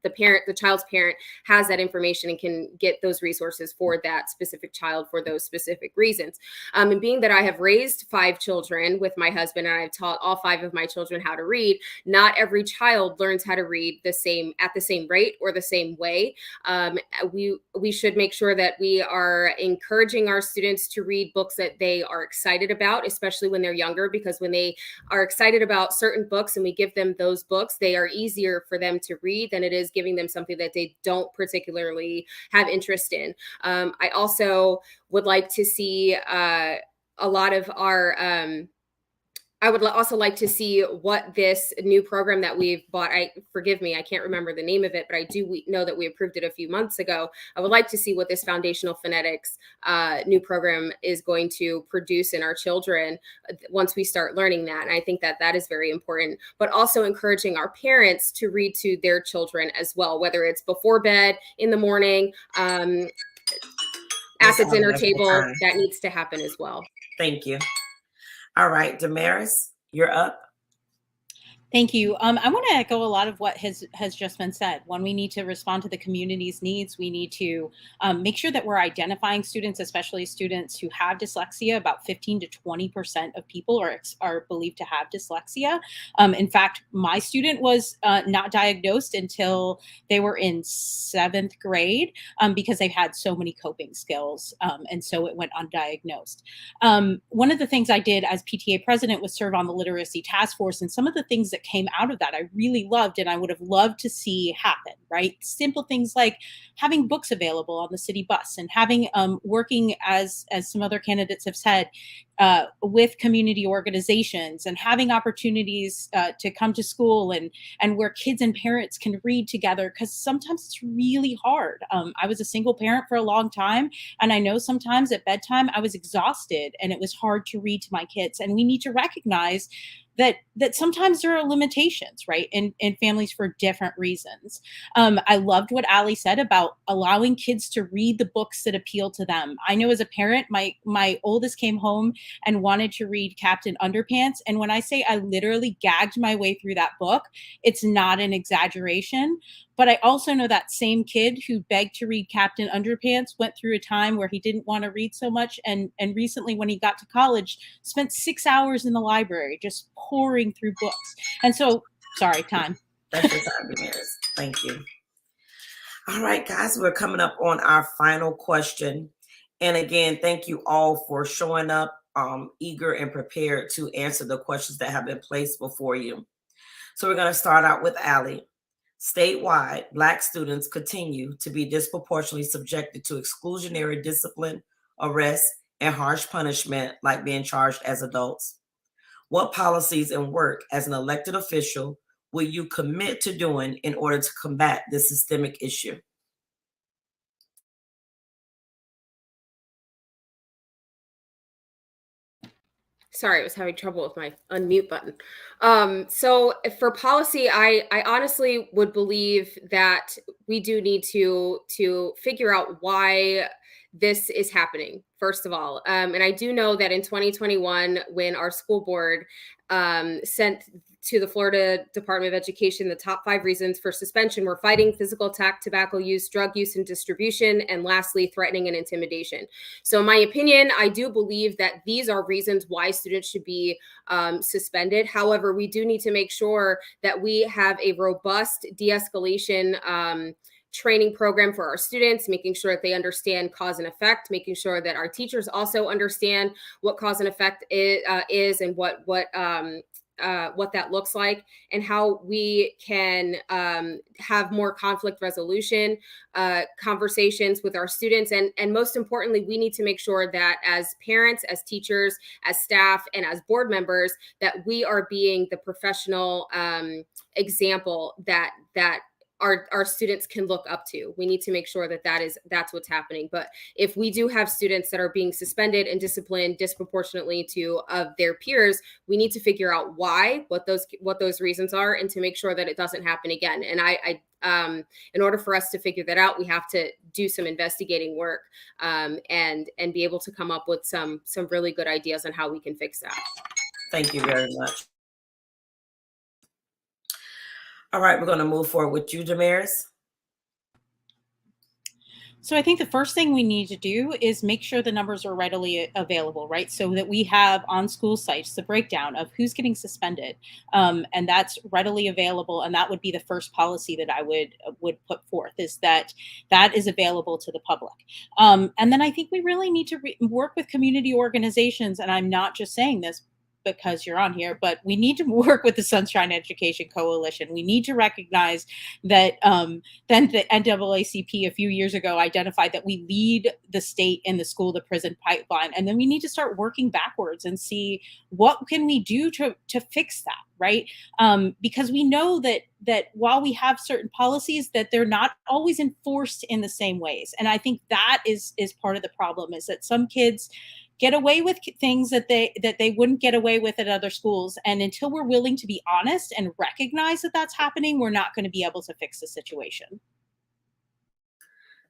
Speaker 6: the child's parent has that information and can get those resources for that specific child for those specific reasons. And being that I have raised 5 children with my husband, and I've taught all 5 of my children how to read, not every child learns how to read at the same rate or the same way. We should make sure that we are encouraging our students to read books that they are excited about, especially when they're younger, because when they are excited about certain books and we give them those books, they are easier for them to read than it is giving them something that they don't particularly have interest in. I also would like to see a lot of our I would also like to see what this new program that we've bought, forgive me, I can't remember the name of it, but I do know that we approved it a few months ago. I would like to see what this foundational phonetics new program is going to produce in our children once we start learning that. And I think that that is very important, but also encouraging our parents to read to their children as well, whether it's before bed, in the morning, at the dinner table. That needs to happen as well.
Speaker 2: Thank you. All right, Damaris, you're up.
Speaker 3: Thank you. I want to echo a lot of what has just been said. When we need to respond to the community's needs, we need to make sure that we're identifying students, especially students who have dyslexia. About 15 to 20% of people are believed to have dyslexia. In fact, my student was not diagnosed until they were in 7th grade because they've had so many coping skills, and so it went undiagnosed. One of the things I did as PTA president was serve on the literacy task force, and some of the things that came out of that I really loved and I would have loved to see happen, right? Simple things like having books available on the city bus and having working as some other candidates have said, with community organizations and having opportunities to come to school and where kids and parents can read together, because sometimes it's really hard. I was a single parent for a long time, and I know sometimes at bedtime I was exhausted and it was hard to read to my kids. And we need to recognize that sometimes there are limitations, right, in families for different reasons. I loved what Allie said about allowing kids to read the books that appeal to them. I know as a parent, my oldest came home and wanted to read Captain Underpants. And when I say I literally gagged my way through that book, it's not an exaggeration. But I also know that same kid who begged to read Captain Underpants went through a time where he didn't want to read so much. And recently, when he got to college, spent 6 hours in the library just pouring through books. And so, sorry, time.
Speaker 2: That's your time, Damaris. Thank you. All right, guys, we're coming up on our final question. And again, thank you all for showing up eager and prepared to answer the questions that have been placed before you. So we're going to start out with Allie. Statewide, Black students continue to be disproportionately subjected to exclusionary discipline, arrest, and harsh punishment like being charged as adults. What policies and work as an elected official will you commit to doing in order to combat this systemic issue?
Speaker 6: Sorry, I was having trouble with my unmute button. So for policy, I honestly would believe that we do need to figure out why this is happening, first of all. And I do know that in 2021, when our school board sent to the Florida Department of Education the top 5 reasons for suspension were fighting physical attack, tobacco use, drug use and distribution, and lastly, threatening and intimidation. So in my opinion, I do believe that these are reasons why students should be suspended. However, we do need to make sure that we have a robust de-escalation training program for our students, making sure that they understand cause and effect, making sure that our teachers also understand what cause and effect is and what that looks like, and how we can have more conflict resolution conversations with our students. And most importantly, we need to make sure that as parents, as teachers, as staff, and as board members, that we are being the professional example that our students can look up to. We need to make sure that that's what's happening. But if we do have students that are being suspended and disciplined disproportionately to their peers, we need to figure out why, what those reasons are, and to make sure that it doesn't happen again. And in order for us to figure that out, we have to do some investigating work and be able to come up with some really good ideas on how we can fix that.
Speaker 2: Thank you very much. All right, we're going to move forward with you, Damaris.
Speaker 3: So I think the first thing we need to do is make sure the numbers are readily available, right? So that we have on school sites the breakdown of who's getting suspended, and that's readily available. And that would be the first policy that I would put forth, is that is available to the public. And then I think we really need to work with community organizations, and I'm not just saying this because you're on here, but we need to work with the Sunshine Education Coalition. We need to recognize that then the NAACP a few years ago identified that we lead the state in the school to prison pipeline. And then we need to start working backwards and see what can we do to fix that, right? Because we know that while we have certain policies, that they're not always enforced in the same ways. And I think that is part of the problem, is that some kids get away with things that they wouldn't get away with at other schools. And until we're willing to be honest and recognize that that's happening, we're not going to be able to fix the situation.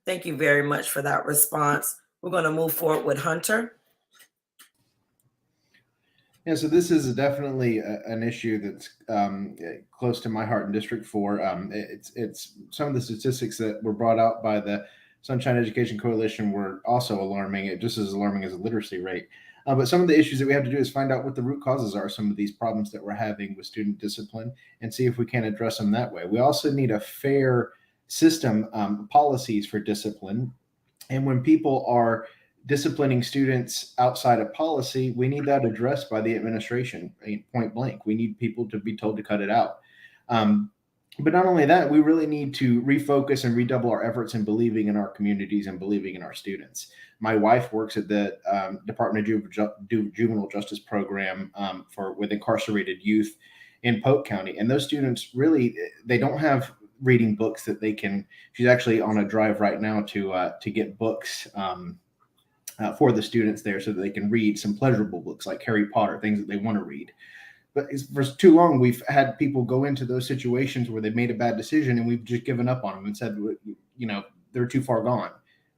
Speaker 2: Thank you very much for that response. We're going to move forward with Hunter.
Speaker 4: Yeah, so this is definitely an issue that's close to my heart in District 4. It's some of the statistics that were brought out by the Sunshine Education Coalition were also alarming, just as alarming as the literacy rate. But some of the issues that we have to do is find out what the root causes are, some of these problems that we're having with student discipline, and see if we can address them that way. We also need a fair system, policies for discipline. And when people are disciplining students outside of policy, we need that addressed by the administration, point blank. We need people to be told to cut it out. But not only that, we really need to refocus and redouble our efforts in believing in our communities and believing in our students. My wife works at the Department of Juvenile Justice Program with incarcerated youth in Polk County. And those students really, they don't have reading books that they can. She's actually on a drive right now to get books for the students there so that they can read some pleasurable books like Harry Potter, things that they want to read. But for too long, we've had people go into those situations where they've made a bad decision and we've just given up on them and said, they're too far gone.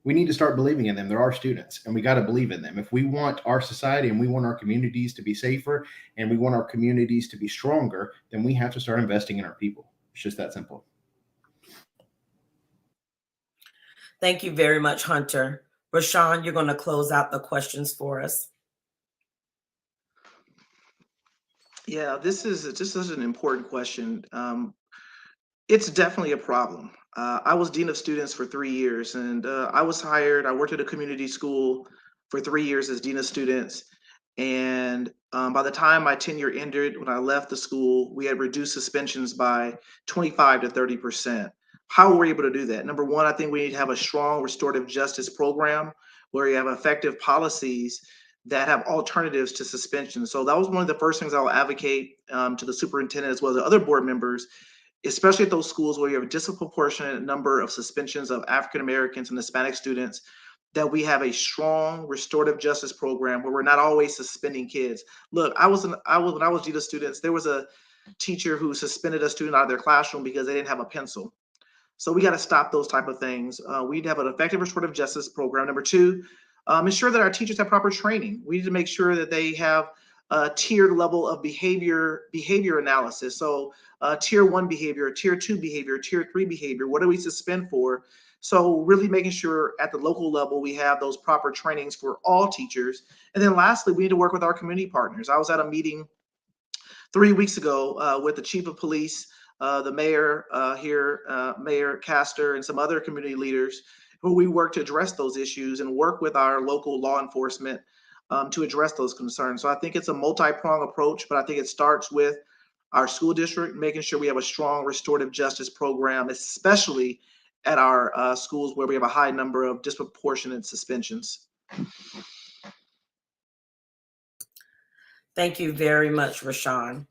Speaker 4: We need to start believing in them. They're our students, and we got to believe in them. If we want our society and we want our communities to be safer and we want our communities to be stronger, then we have to start investing in our people. It's just that simple.
Speaker 2: Thank you very much, Hunter. Rashawn, you're going to close out the questions for us.
Speaker 5: Yeah, this is an important question. It's definitely a problem. I was dean of students for 3 years, and I worked at a community school for 3 years as dean of students. And by the time my tenure ended, when I left the school, we had reduced suspensions by 25 to 30%. How were we able to do that? Number one, I think we need to have a strong restorative justice program where you have effective policies that have alternatives to suspension. So that was one of the first things I'll advocate to the superintendent as well as the other board members, especially at those schools where you have a disproportionate number of suspensions of African Americans and Hispanic students, that we have a strong restorative justice program where we're not always suspending kids. Look, when I was dean of students, there was a teacher who suspended a student out of their classroom because they didn't have a pencil. So we got to stop those type of things. We need to have an effective restorative justice program. Number two, ensure that our teachers have proper training. We need to make sure that they have a tiered level of behavior analysis. So tier 1 behavior, tier 2 behavior, tier 3 behavior. What do we suspend for? So really making sure at the local level we have those proper trainings for all teachers. And then lastly, we need to work with our community partners. I was at a meeting 3 weeks ago with the chief of police, the mayor here, Mayor Castor, and some other community leaders who we work to address those issues and work with our local law enforcement to address those concerns. So I think it's a multi-pronged approach, but I think it starts with our school district, making sure we have a strong restorative justice program, especially at our schools where we have a high number of disproportionate suspensions.
Speaker 2: Thank you very much, Rashawn.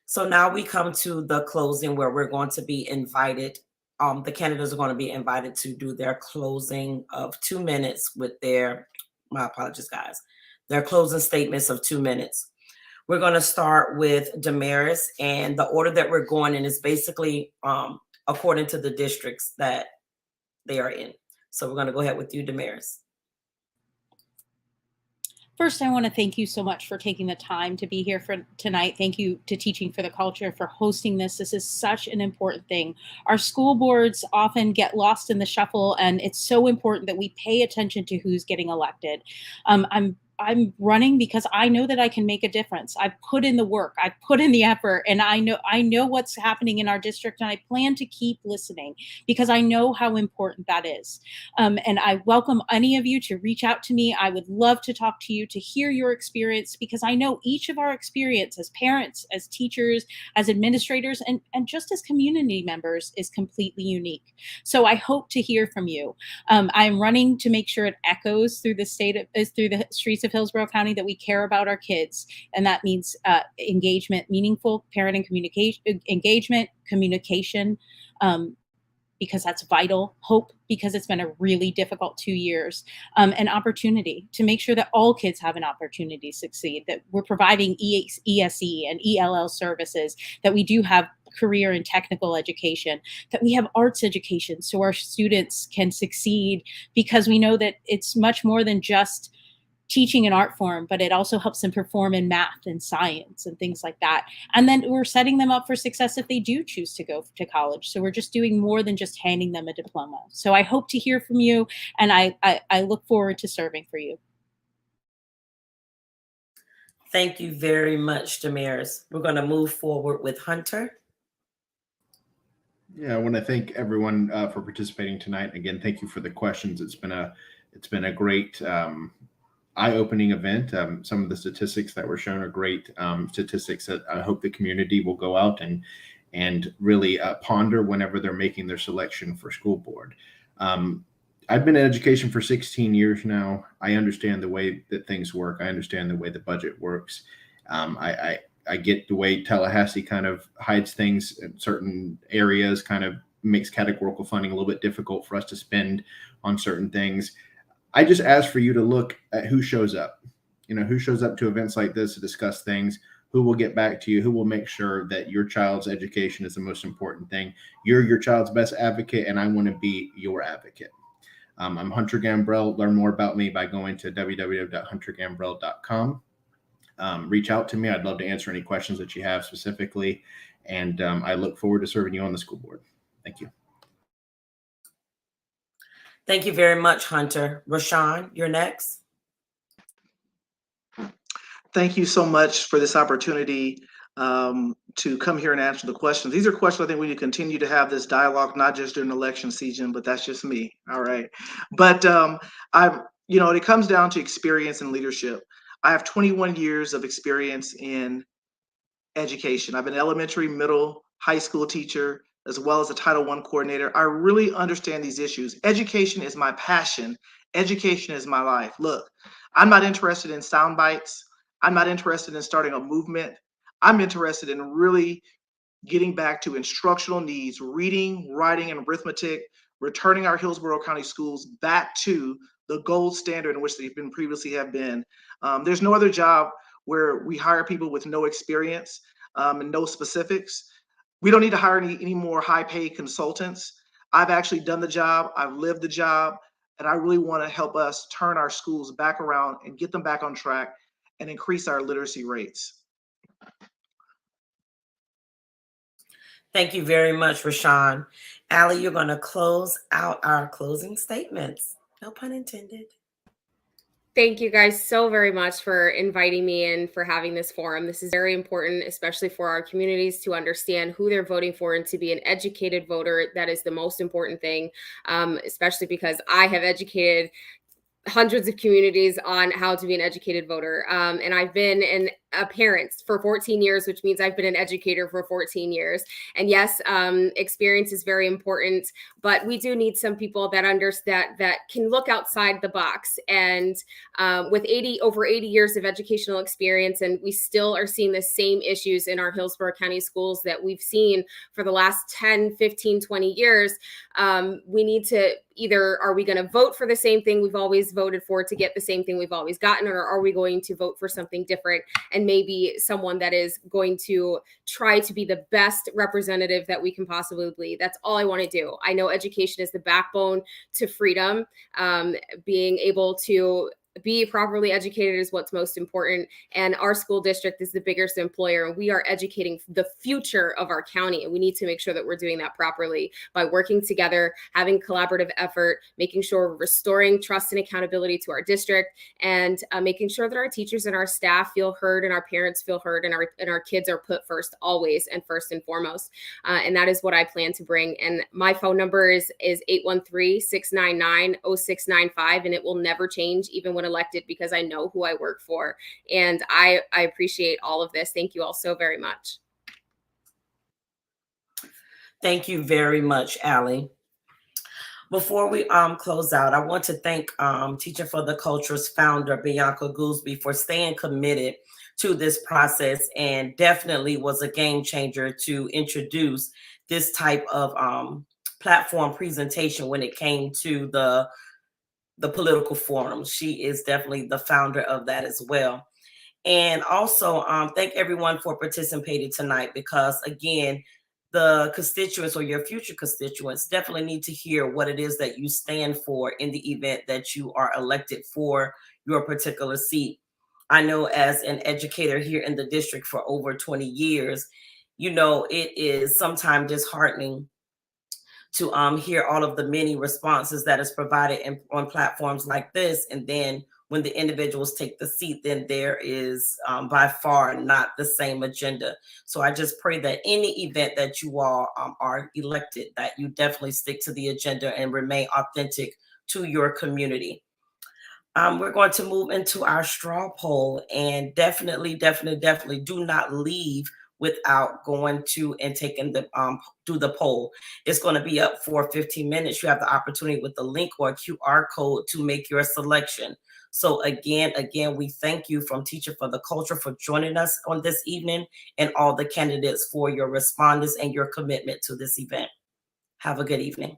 Speaker 2: So now we come to the closing where we're going to be invited. The candidates are going to be invited to do their closing of 2 minutes with my apologies, guys, their closing statements of 2 minutes. We're going to start with Damaris, and the order that we're going in is basically according to the districts that they are in. So we're going to go ahead with you, Damaris.
Speaker 3: First, I want to thank you so much for taking the time to be here for tonight. Thank you to Teaching for the Culture for hosting this. This is such an important thing. Our school boards often get lost in the shuffle, and it's so important that we pay attention to who's getting elected. I'm running because I know that I can make a difference. I've put in the work, I've put in the effort, and I know what's happening in our district, and I plan to keep listening because I know how important that is. And I welcome any of you to reach out to me. I would love to talk to you, to hear your experience, because I know each of our experience as parents, as teachers, as administrators, and just as community members is completely unique. So I hope to hear from you. I'm running to make sure it echoes through the streets of Hillsborough County that we care about our kids. And that means engagement, meaningful parent and communication, engagement, communication, because that's vital. Hope, because it's been a really difficult 2 years. And opportunity, to make sure that all kids have an opportunity to succeed, that we're providing ESE and ELL services, that we do have career and technical education, that we have arts education so our students can succeed, because we know that it's much more than just teaching an art form, but it also helps them perform in math and science and things like that. And then we're setting them up for success if they do choose to go to college. So we're just doing more than just handing them a diploma. So I hope to hear from you, and I look forward to serving for you.
Speaker 2: Thank you very much, Damaris. We're going to move forward with Hunter.
Speaker 4: Yeah, I want to thank everyone for participating tonight. Again, thank you for the questions. It's been a great eye-opening event. Some of the statistics that were shown are great statistics that I hope the community will go out and really ponder whenever they're making their selection for school board. I've been in education for 16 years now. I understand the way that things work. I understand the way the budget works. I get the way Tallahassee kind of hides things in certain areas, kind of makes categorical funding a little bit difficult for us to spend on certain things. I just ask for you to look at who shows up, who shows up to events like this to discuss things, who will get back to you, who will make sure that your child's education is the most important thing. You're your child's best advocate, and I want to be your advocate. I'm Hunter Gambrell. Learn more about me by going to www.huntergambrell.com. Reach out to me. I'd love to answer any questions that you have specifically, and I look forward to serving you on the school board. Thank you.
Speaker 2: Thank you very much, Hunter. Rashawn, you're next.
Speaker 5: Thank you so much for this opportunity to come here and answer the questions. These are questions I think we need to continue to have this dialogue, not just during election season, but that's just me. All right. But it comes down to experience and leadership. I have 21 years of experience in education. I've been an elementary, middle, high school teacher, as well as a Title I coordinator. I really understand these issues. Education is my passion. Education is my life. Look, I'm not interested in sound bites. I'm not interested in starting a movement. I'm interested in really getting back to instructional needs, reading, writing, and arithmetic, returning our Hillsborough County schools back to the gold standard in which they've been previously have been. There's no other job where we hire people with no experience and no specifics. We don't need to hire any more high-paid consultants. I've actually done the job, I've lived the job, and I really want to help us turn our schools back around and get them back on track and increase our literacy rates.
Speaker 2: Thank you very much, Rashawn. Allie, you're going to close out our closing statements. No pun intended.
Speaker 6: Thank you guys so very much for inviting me in, for having this forum. This is very important, especially for our communities, to understand who they're voting for and to be an educated voter. That is the most important thing, especially because I have educated hundreds of communities on how to be an educated voter. And I've been a parent for 14 years, which means I've been an educator for 14 years. And yes, experience is very important, but we do need some people that understand, that can look outside the box. And with over 80 years of educational experience, and we still are seeing the same issues in our Hillsborough County schools that we've seen for the last 10, 15, 20 years, we need to either, are we going to vote for the same thing we've always voted for to get the same thing we've always gotten, or are we going to vote for something different and maybe someone that is going to try to be the best representative that we can possibly be? That's all I want to do. I know education is the backbone to freedom. Being able to be properly educated is what's most important. And our school district is the biggest employer, and we are educating the future of our county. And we need to make sure that we're doing that properly by working together, having collaborative effort, making sure we're restoring trust and accountability to our district, and making sure that our teachers and our staff feel heard, and our parents feel heard, and our kids are put first always, and first and foremost. And that is what I plan to bring. And my phone number is 813-699-0695, and it will never change, even when elected, because I know who I work for. And I appreciate all of this. Thank you all so very much.
Speaker 2: Thank you very much, Allie. Before we close out, I want to thank Teaching for the Culture's founder, Bianca Goolsby, for staying committed to this process, and definitely was a game changer to introduce this type of platform presentation when it came to the political forum. She is definitely the founder of that as well. And also thank everyone for participating tonight, because again, the constituents or your future constituents definitely need to hear what it is that you stand for in the event that you are elected for your particular seat. I know as an educator here in the district for over 20 years, you know, it is sometimes disheartening to hear all of the many responses that is provided on platforms like this. And then when the individuals take the seat, then there is by far not the same agenda. So I just pray that any event that you all are elected, that you definitely stick to the agenda and remain authentic to your community. We're going to move into our straw poll, and definitely do not leave without going to and taking the do the poll. It's going to be up for 15 minutes. You have the opportunity with the link or QR code to make your selection. So again, we thank you from Teaching for the Culture for joining us on this evening, and all the candidates for your respondents and your commitment to this event. Have a good evening.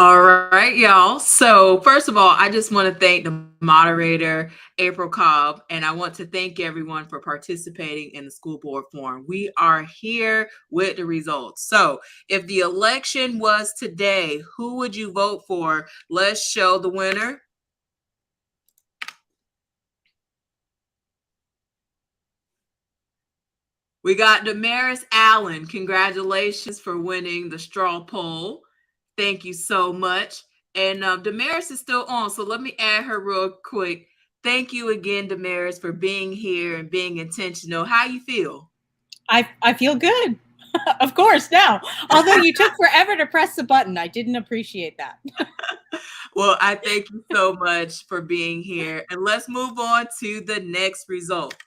Speaker 1: All right, y'all. So first of all, I just want to thank the moderator, April Cobb, and I want to thank everyone for participating in the school board forum. We are here with the results. So if the election was today, who would you vote for? Let's show the winner. We got Damaris Allen. Congratulations for winning the straw poll. Thank you so much. And Damaris is still on, so let me add her real quick. Thank you again, Damaris, for being here and being intentional. How you feel?
Speaker 3: I feel good. Of course, now. Although you took forever to press the button, I didn't appreciate that.
Speaker 1: Well, I thank you so much for being here. And let's move on to the next result.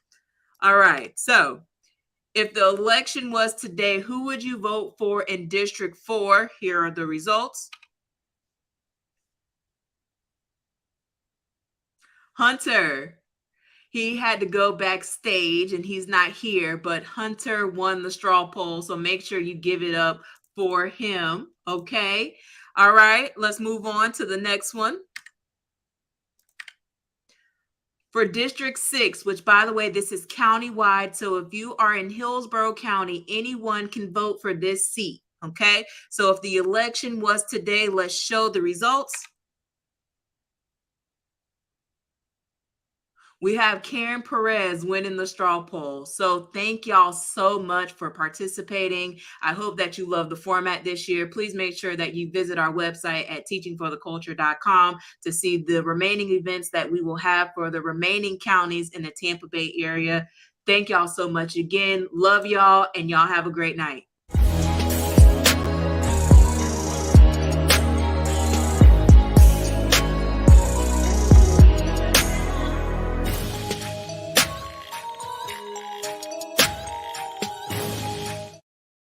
Speaker 1: All right, so if the election was today, who would you vote for in District 4? Here are the results. Hunter. He had to go backstage and he's not here, but Hunter won the straw poll. So make sure you give it up for him. Okay. All right. Let's move on to the next one. For District 6, which by the way, this is countywide. So if you are in Hillsborough County, anyone can vote for this seat. Okay. So if the election was today, let's show the results. We have Karen Perez winning the straw poll. So thank y'all so much for participating. I hope that you love the format this year. Please make sure that you visit our website at teachingfortheculture.com to see the remaining events that we will have for the remaining counties in the Tampa Bay area. Thank y'all so much again. Love y'all, and y'all have a great night.